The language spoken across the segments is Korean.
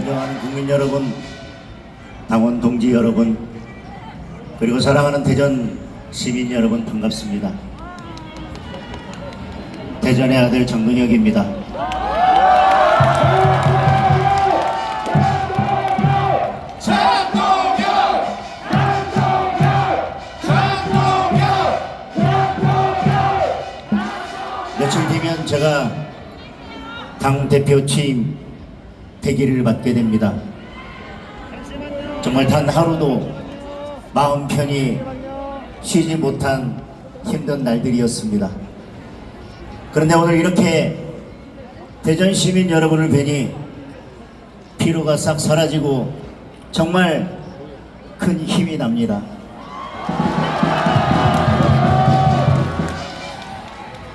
존경하는 국민 여러분, 당원 동지 여러분, 그리고 사랑하는 대전 시민 여러분 반갑습니다. 대전의 아들 정근혁입니다. 며칠 뒤면 제가 당대표 취임 100일을 맞게 됩니다. 정말 단 하루도 마음 편히 쉬지 못한 힘든 날들이었습니다. 그런데 오늘 이렇게 대전 시민 여러분을 뵈니 피로가 싹 사라지고 정말 큰 힘이 납니다.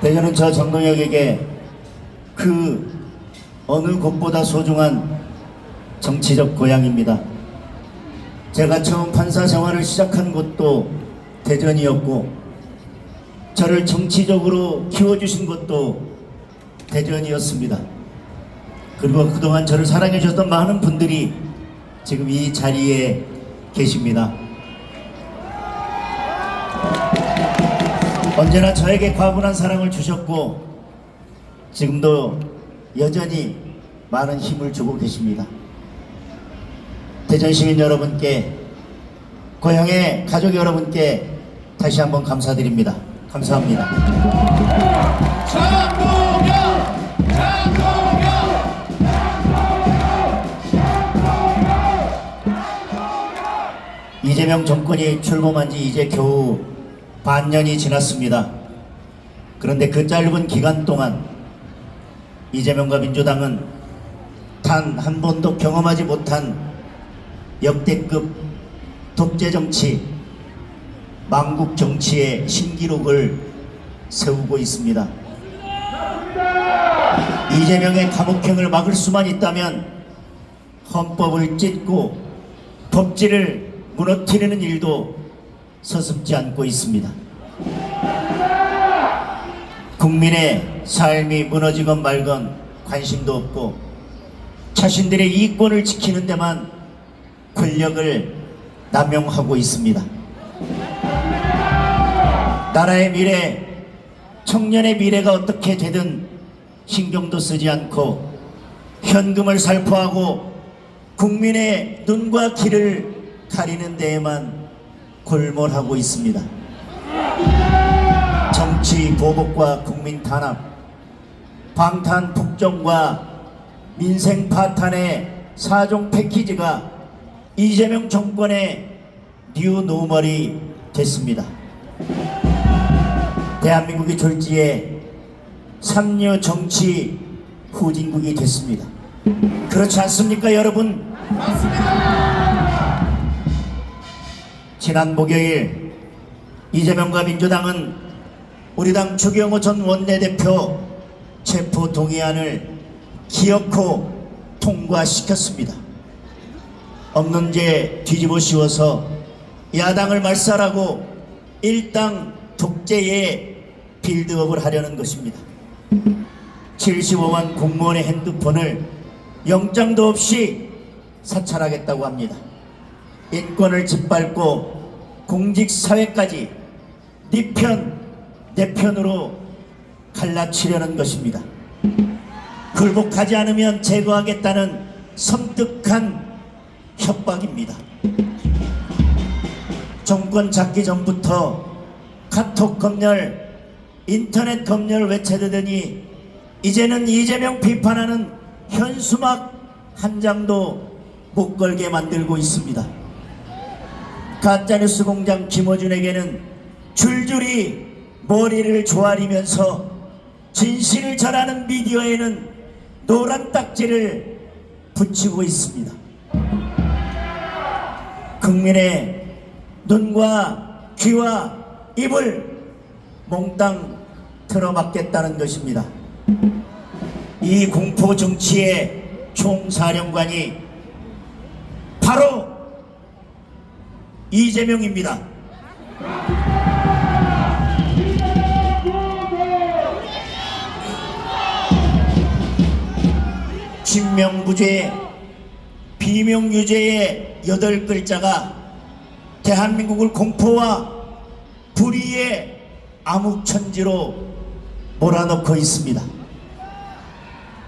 대전은 저 정근혁에게 그 어느 곳보다 소중한 정치적 고향입니다. 제가 처음 판사 생활을 시작한 곳도 대전이었고, 저를 정치적으로 키워주신 곳도 대전이었습니다. 그리고 그동안 저를 사랑해 주셨던 많은 분들이 지금 이 자리에 계십니다. 언제나 저에게 과분한 사랑을 주셨고 지금도 여전히 많은 힘을 주고 계십니다. 대전 시민 여러분께, 고향의 가족 여러분께 다시 한번 감사드립니다. 감사합니다. 이재명 정권이 출범한 지 이제 겨우 반년이 지났습니다. 그런데 그 짧은 기간 동안 이재명과 민주당은 단 한 번도 경험하지 못한 역대급 독재 정치, 망국 정치의 신기록을 세우고 있습니다. 이재명의 감옥행을 막을 수만 있다면 헌법을 찢고 법治을 무너뜨리는 일도 서슴지 않고 있습니다. 국민의 삶이 무너지건 말건 관심도 없고 자신들의 이권을 지키는 데만 권력을 남용하고 있습니다. 나라의 미래, 청년의 미래가 어떻게 되든 신경도 쓰지 않고 현금을 살포하고 국민의 눈과 귀를 가리는 데에만 골몰하고 있습니다. 정치 보복과 국민 탄압, 방탄 북정과 민생 파탄의 4종 패키지가 이재명 정권의 뉴 노멀이 됐습니다. 대한민국이 졸지에 삼류 정치 후진국이 됐습니다. 그렇지 않습니까, 여러분? 맞습니다. 지난 목요일 이재명과 민주당은 우리 당 추경호 전 원내대표 체포 동의안을 기어코 통과시켰습니다. 없는 죄 뒤집어 씌워서 야당을 말살하고 일당 독재의 빌드업을 하려는 것입니다. 75만 공무원의 핸드폰을 영장도 없이 사찰하겠다고 합니다. 인권을 짓밟고 공직사회까지 네 편, 내 편으로 갈라치려는 것입니다. 굴복하지 않으면 제거하겠다는 섬뜩한 협박입니다. 정권 잡기 전부터 카톡 검열, 인터넷 검열 외쳐대더니 이제는 이재명 비판하는 현수막 한 장도 못 걸게 만들고 있습니다. 가짜뉴스 공장 김어준에게는 줄줄이 머리를 조아리면서 진실을 전하는 미디어에는 노란 딱지를 붙이고 있습니다. 국민의 눈과 귀와 입을 몽땅 틀어막겠다는 것입니다. 이 공포 정치의 총사령관이 바로 이재명입니다. 신명부죄, 비명유죄의 8글자가 대한민국을 공포와 불의의 암흑천지로 몰아넣고 있습니다.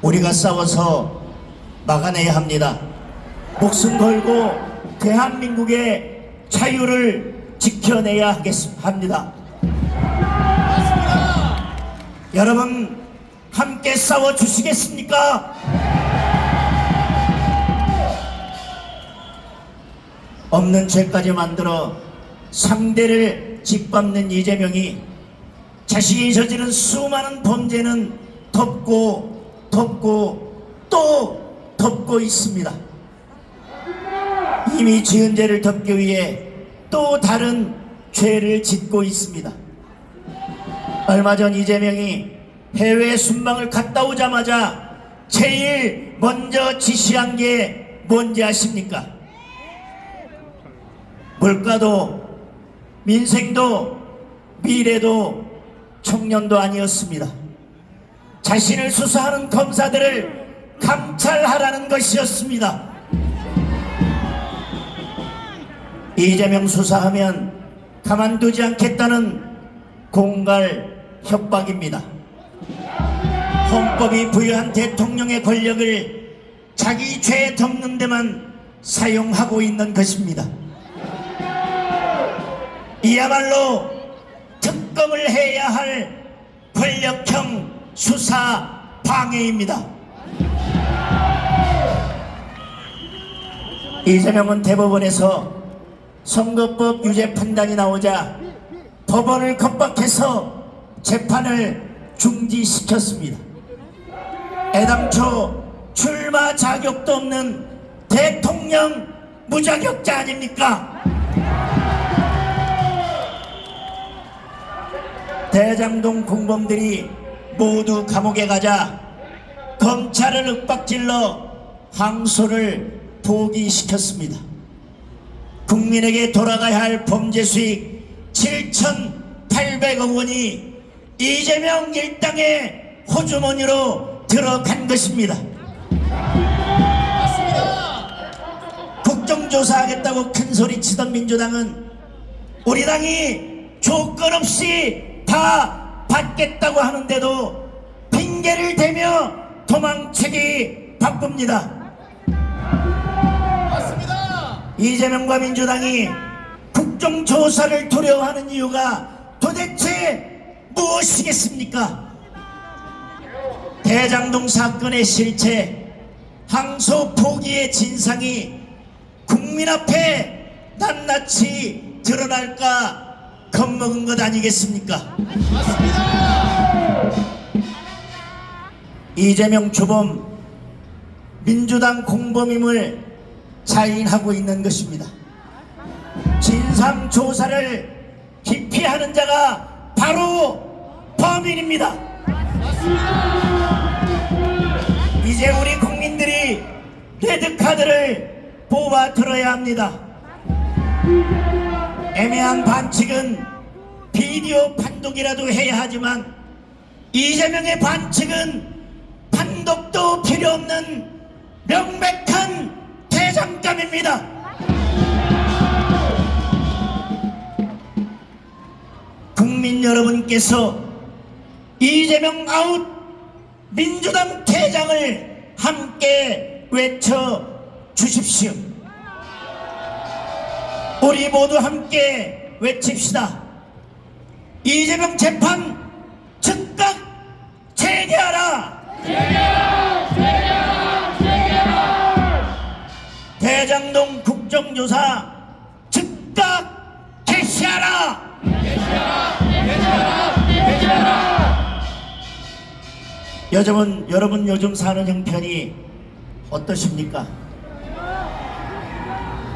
우리가 싸워서 막아내야 합니다. 목숨 걸고 대한민국의 자유를 지켜내야 합니다. 여러분 함께 싸워 주시겠습니까? 없는 죄까지 만들어 상대를 짓밟는 이재명이 자신이 저지른 수많은 범죄는 덮고 또 덮고 있습니다. 이미 지은 죄를 덮기 위해 또 다른 죄를 짓고 있습니다. 얼마 전 이재명이 해외 순방을 갔다 오자마자 제일 먼저 지시한 게 뭔지 아십니까? 물가도 민생도 미래도 청년도 아니었습니다. 자신을 수사하는 검사들을 감찰하라는 것이었습니다. 이재명 수사하면 가만두지 않겠다는 공갈 협박입니다. 헌법이 부여한 대통령의 권력을 자기 죄 덮는 데만 사용하고 있는 것입니다. 이야말로 특검을 해야 할 권력형 수사 방해입니다. 이재명은 대법원에서 선거법 유죄 판단이 나오자 법원을 겁박해서 재판을 중지시켰습니다. 애당초 출마 자격도 없는 대통령 무자격자 아닙니까? 대장동 공범들이 모두 감옥에 가자 검찰을 윽박질러 항소를 포기시켰습니다. 국민에게 돌아가야 할 범죄 수익 7,800억 원이 이재명 일당의 호주머니로 들어간 것입니다. 국정조사하겠다고 큰소리치던 민주당은 우리 당이 조건 없이 다 받겠다고 하는데도 핑계를 대며 도망치기 바쁩니다. 이재명과 민주당이 국정조사를 두려워하는 이유가 도대체 무엇이겠습니까? 대장동 사건의 실체, 항소 포기의 진상이 국민 앞에 낱낱이 드러날까 겁먹은 것 아니겠습니까? 맞습니다. 이재명 주범 민주당 공범임을 자인하고 있는 것입니다. 진상조사를 기피하는 자가 바로 범인입니다. 맞습니다. 이제 우리 국민들이 레드카드를 뽑아 들어야 합니다. 애매한 반칙은 비디오 판독이라도 해야 하지만 이재명의 반칙은 판독도 필요 없는 명백한 대장감입니다. 국민 여러분께서 이재명 아웃, 민주당 퇴장을 함께 외쳐 주십시오. 우리 모두 함께 외칩시다. 이재명 재판 즉각 재개하라! 대장동 국정조사 즉각 개시하라! 여러분 요즘 사는 형편이 어떠십니까?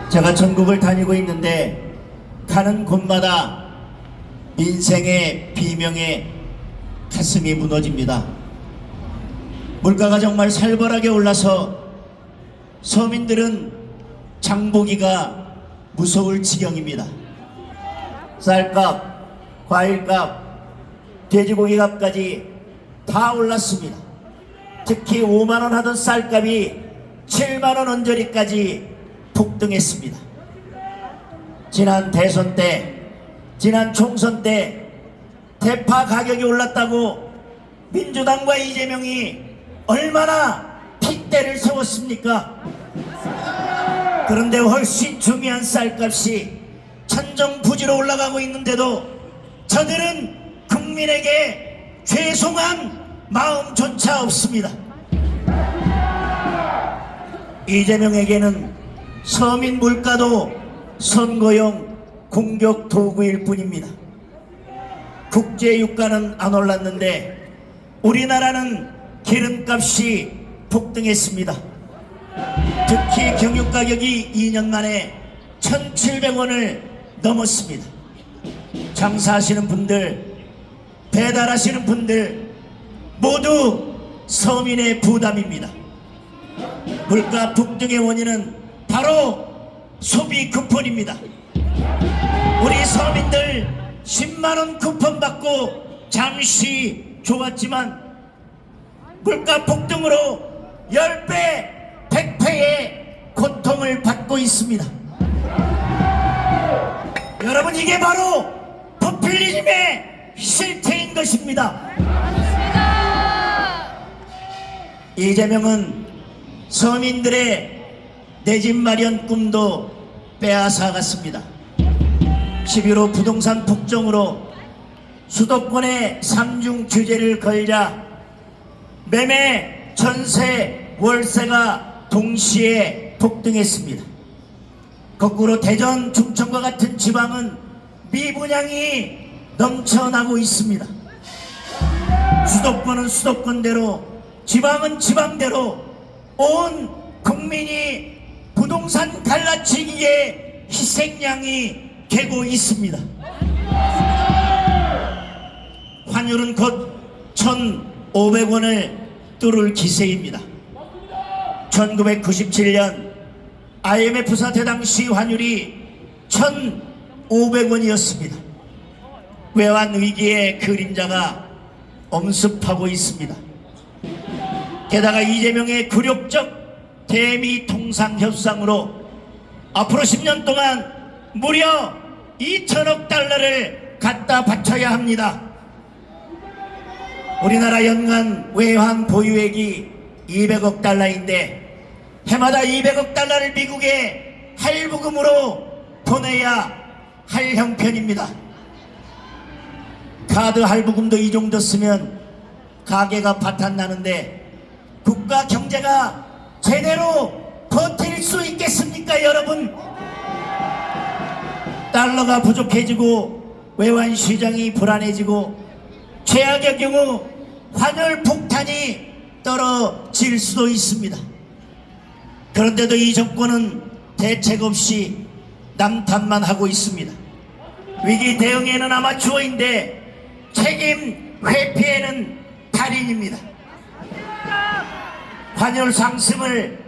제가 전국을 다니고 있는데 가는 곳마다 민생의 비명에 가슴이 무너집니다. 물가가 정말 살벌하게 올라서 서민들은 장보기가 무서울 지경입니다. 쌀값, 과일값, 돼지고기값까지 다 올랐습니다. 특히 5만원 하던 쌀값이 7만원 언저리까지 폭등했습니다. 지난 대선 때, 지난 총선 때 대파 가격이 올랐다고 민주당과 이재명이 얼마나 핏대를 세웠습니까? 그런데 훨씬 중요한 쌀값이 천정부지로 올라가고 있는데도 저들은 국민에게 죄송한 마음조차 없습니다. 이재명에게는 서민 물가도 선거용 공격 도구일 뿐입니다. 국제 유가는 안 올랐는데 우리나라는 기름값이 폭등했습니다. 특히 경유 가격이 2년 만에 1,700원을 넘었습니다. 장사하시는 분들, 배달하시는 분들 모두 서민의 부담입니다. 물가 폭등의 원인은 바로 소비 쿠폰입니다. 우리 서민들 10만원 쿠폰 받고 잠시 좋았지만 물가 폭등으로 10배, 100배의 고통을 받고 있습니다. 여러분, 이게 바로 포퓰리즘의 실태인 것입니다. 이재명은 서민들의 내 집 마련 꿈도 빼앗아갔습니다. 11호 부동산 폭정으로 수도권에 3중 규제를 걸자 매매, 전세, 월세가 동시에 폭등했습니다. 거꾸로 대전, 충청과 같은 지방은 미분양이 넘쳐나고 있습니다. 수도권은 수도권대로, 지방은 지방대로 온 국민이 부동산 갈라치기의 희생양이 되고 있습니다. 환율은 곧 1,500원을 뚫을 기세입니다. 1997년 IMF 사태 당시 환율이 1,500원이었습니다. 외환 위기의 그림자가 엄습하고 있습니다. 게다가 이재명의 굴욕적 대미 통상 협상으로 앞으로 10년 동안 무려 2천억 달러를 갖다 바쳐야 합니다. 우리나라 연간 외환 보유액이 200억 달러인데 해마다 200억 달러를 미국에 할부금으로 보내야 할 형편입니다. 카드 할부금도 이 정도 쓰면 가게가 파탄나는데 국가 경제가 제대로 버틸 수 있겠습니까, 여러분? 달러가 부족해지고 외환 시장이 불안해지고 최악의 경우 환율 폭탄이 떨어질 수도 있습니다. 그런데도 이 정권은 대책 없이 남탓만 하고 있습니다. 위기 대응에는 아마추어인데 책임 회피에는 달인입니다. 환율 상승을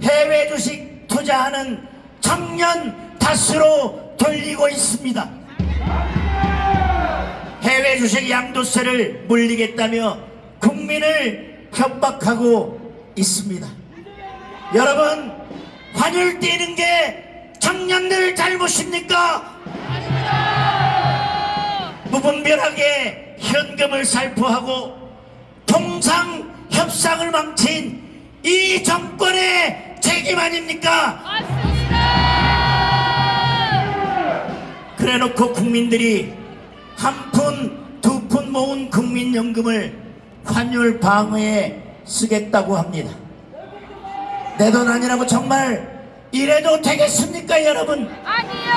해외 주식 투자하는 청년 탓으로 돌리고 있습니다. 해외 주식 양도세를 물리겠다며 국민을 협박하고 있습니다. 여러분, 환율 뛰는 게 청년들 잘못입니까? 무분별하게 현금을 살포하고 통상 협상을 망친 이 정권의 책임 아닙니까? 맞습니다. 그래놓고 국민들이 한 푼, 두 푼 모은 국민연금을 환율 방어에 쓰겠다고 합니다. 내 돈 아니라고 정말 이래도 되겠습니까, 여러분? 아니요.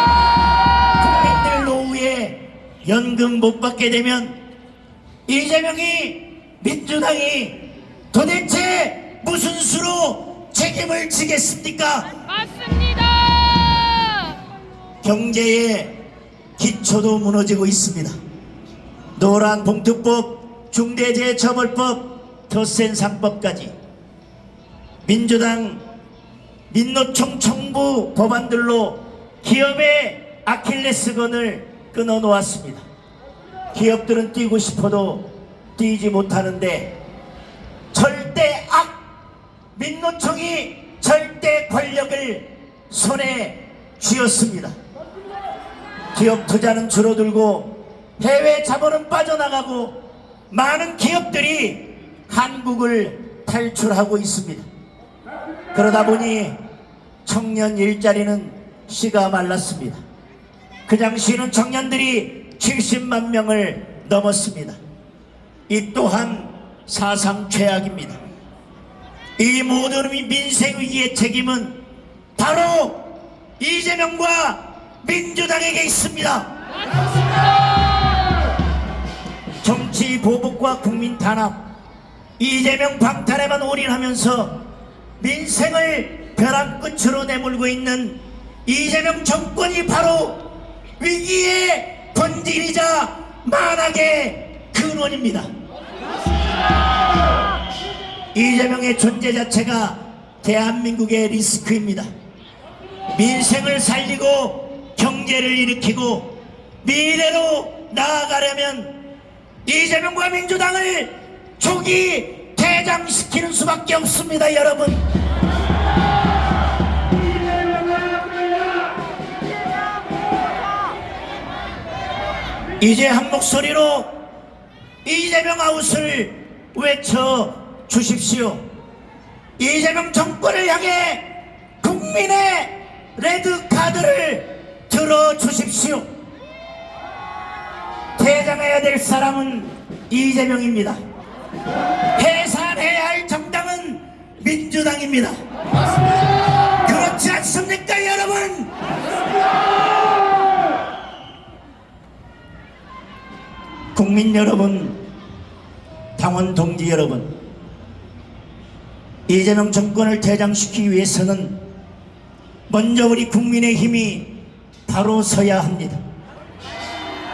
국민들 노후에 연금 못 받게 되면 이재명이, 민주당이 도대체 무슨 수로 책임을 지겠습니까? 맞습니다. 경제의 기초도 무너지고 있습니다. 노란 봉투법, 중대재해처벌법, 더 센 상법까지 민주당 민노총 청부 법안들로 기업의 아킬레스건을 끊어놓았습니다. 기업들은 뛰고 싶어도 뛰지 못하는데 절대 민노총이 절대 권력을 손에 쥐었습니다. 기업 투자는 줄어들고 해외 자본은 빠져나가고 많은 기업들이 한국을 탈출하고 있습니다. 그러다 보니 청년 일자리는 씨가 말랐습니다. 그 당시에는 청년들이 70만 명을 넘었습니다. 이 또한 사상 최악입니다. 이 모든 민생위기의 책임은 바로 이재명과 민주당에게 있습니다. 정치 보복과 국민 탄압, 이재명 방탄에만 올인하면서 민생을 벼랑 끝으로 내몰고 있는 이재명 정권이 바로 위기의 본질이자 만악의 근원입니다. 이재명의 존재 자체가 대한민국의 리스크입니다. 민생을 살리고 경제를 일으키고 미래로 나아가려면 이재명과 민주당을 조기 퇴장시키는 수밖에 없습니다. 여러분, 이제 한 목소리로 이재명 아웃을 외쳐 주십시오. 이재명 정권을 향해 국민의 레드카드를 들어 주십시오. 퇴장해야 될 사람은 이재명입니다. 해산해야 할 정당은 민주당입니다. 그렇지 않습니까, 여러분? 국민 여러분, 당원 동지 여러분, 이재명 정권을 퇴장시키기 위해서는 먼저 우리 국민의힘이 바로 서야 합니다.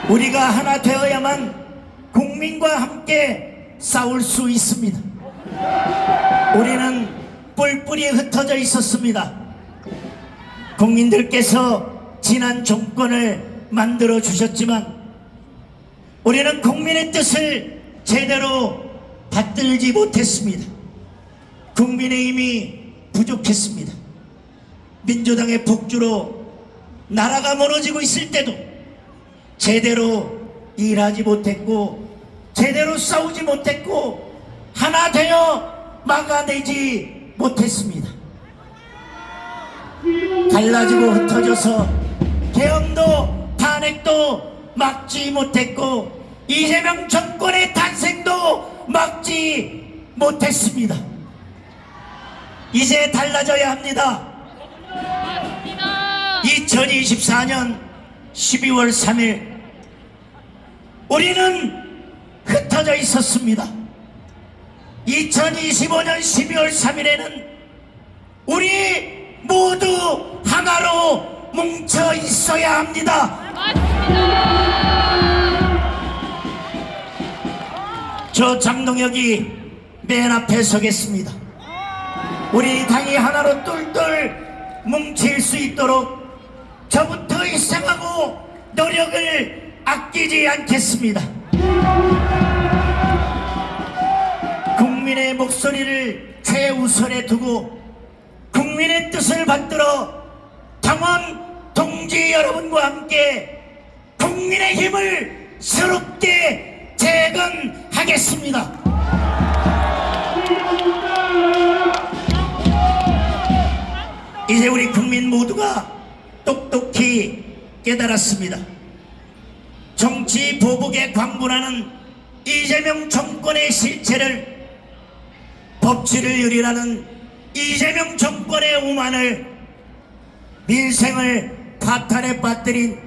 우리가 하나 되어야만 국민과 함께 싸울 수 있습니다. 우리는 뿔뿔이 흩어져 있었습니다. 국민들께서 지난 정권을 만들어 주셨지만 우리는 국민의 뜻을 제대로 받들지 못했습니다. 국민의힘이 부족했습니다. 민주당의 폭주로 나라가 무너지고 있을 때도 제대로 일하지 못했고 제대로 싸우지 못했고 하나 되어 막아내지 못했습니다. 갈라지고 흩어져서 계엄도 탄핵도 막지 못했고 이재명 정권의 탄생도 막지 못했습니다. 이제 달라져야 합니다. 2024년 12월 3일 우리는 흩어져 있었습니다. 2025년 12월 3일에는 우리 모두 하나로 뭉쳐 있어야 합니다. 저 장동혁이 맨 앞에 서겠습니다. 우리 당이 하나로 똘똘 뭉칠 수 있도록 저부터 일상하고 노력을 아끼지 않겠습니다. 국민의 목소리를 최우선에 두고 국민의 뜻을 받들어 당원 동지 여러분과 함께 국민의 힘을 새롭게 재건하겠습니다. 이제 우리 국민 모두가 똑똑히 깨달았습니다. 정치 보복에 광분하는 이재명 정권의 실체를, 법치를 유린하는 이재명 정권의 오만을, 민생을 파탄에 빠뜨린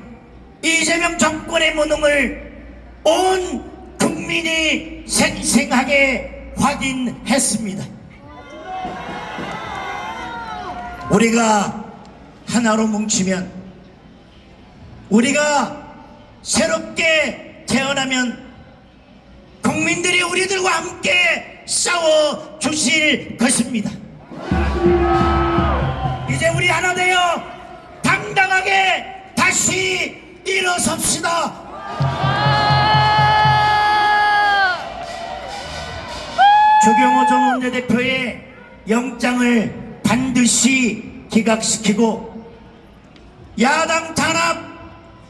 이재명 정권의 무능을 온 국민이 생생하게 확인했습니다. 우리가 하나로 뭉치면, 우리가 새롭게 태어나면 국민들이 우리들과 함께 싸워 주실 것입니다. 이제 우리 하나 되어 당당하게 다시 일어섭시다. 주경호 전 원내대표의 영장을 반드시 기각시키고 야당 탄압,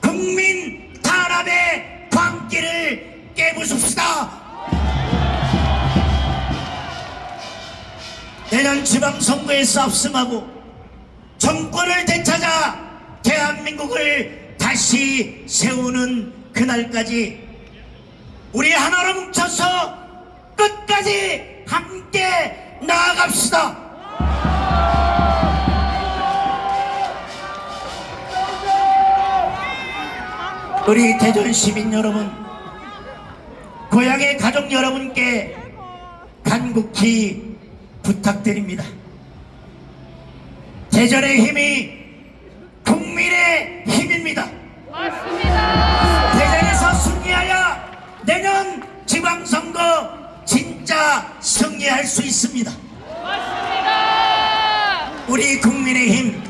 국민 탄압의 광기를 깨부숩시다. 내년 지방선거에서 압승하고 정권을 되찾아 대한민국을 다시 세우는 그날까지 우리 하나로 뭉쳐서 끝까지 함께 나아갑시다. 우리 대전 시민 여러분, 고향의 가족 여러분께 간곡히 부탁드립니다. 대전의 힘이 국민의 힘입니다. 맞습니다. 대전에서 승리하여 내년 지방선거 진짜 승리할 수 있습니다. 맞습니다. 우리 국민의힘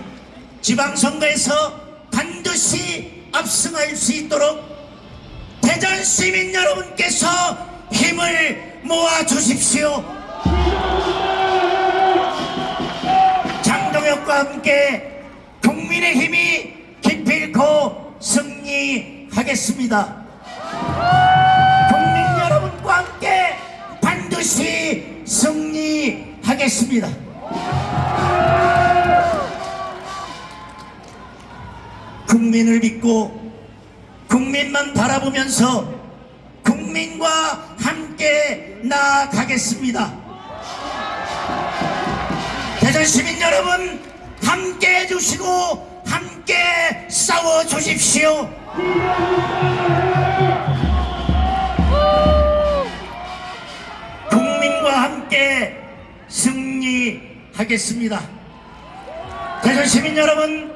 지방선거에서 반드시 압승할 수 있도록 대전 시민 여러분께서 힘을 모아 주십시오. 장동혁과 함께 국민의힘이 기필코 승리하겠습니다. 국민 여러분과 함께 반드시 승리하겠습니다. 국민을 믿고 국민만 바라보면서 국민과 함께 나아가겠습니다. 대전 시민 여러분, 함께 해주시고 함께 싸워주십시오. 국민과 함께 승리하겠습니다. 대전 시민 여러분,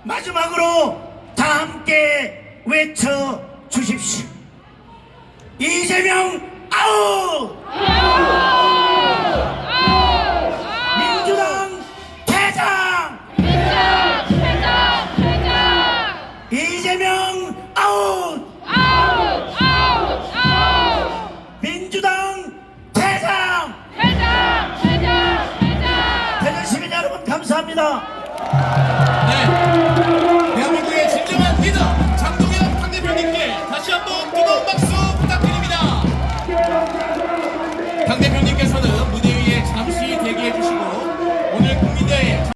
마지막으로 다 함께 외쳐주십시오. 이재명 아웃!